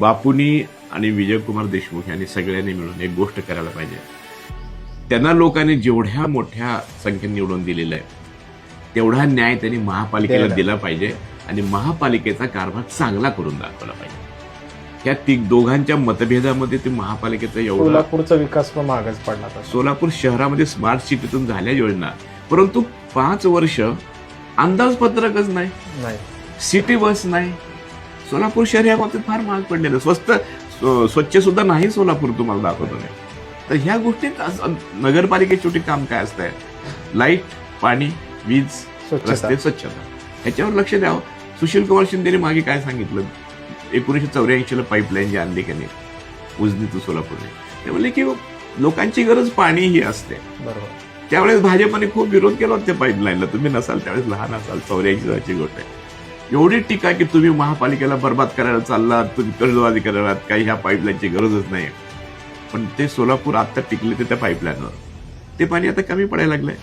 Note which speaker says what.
Speaker 1: बापूंनी आणि विजयकुमार देशमुख यांनी सगळ्यांनी मिळून एक गोष्ट करायला पाहिजे. त्यांना लोकांनी जेवढ्या मोठ्या संख्येने निवडून दिलेलं आहे तेवढा न्याय त्यांनी महापालिकेला दिला पाहिजे आणि महापालिकेचा कारभार चांगला करून दाखवला पाहिजे. या दोघांच्या मतभेदामध्ये ते महापालिकेचा एवढा
Speaker 2: सोलापूरचा विकास पण मागच पडला होता.
Speaker 1: सोलापूर शहरामध्ये स्मार्ट सिटीतून झाल्या योजना, परंतु 5 वर्ष अंदाजपत्रकच नाही, सिटी बस नाही. सोलापूर शहर या बाबतीत फार महाग पडलेलं, स्वच्छ सुद्धा नाही सोलापूर तुम्हाला दाखवतो नाही. तर ह्या गोष्टीत नगरपालिकेची छोटी काम काय असतंय, लाईट, पाणी, वीज, रस्ते, स्वच्छता, ह्याच्यावर लक्ष द्यावं. सुशील कुमार शिंदेने मागे काय सांगितलं, 1984ला पाईपलाईन जी आणली की नाही उजनी टू सोलापूरने, ते म्हणले की लोकांची गरज पाणी ही असते.
Speaker 2: बरोबर.
Speaker 1: त्यावेळेस भाजपने खूप विरोध केला होता त्या पाईपलाईनला. तुम्ही नसाल त्यावेळेस, लहान असाल, 84ची गोष्ट आहे. एवढी टीका की तुम्ही महापालिकेला बरबाद करायला चाललात, तुम्ही कर्जबाजी करायलात, काही ह्या पाईपलाईनची गरजच नाही. पण ते सोलापूर आता टिकले ते त्या पाईपलाईनवर, ते पाणी आता कमी पडायला लागलंय.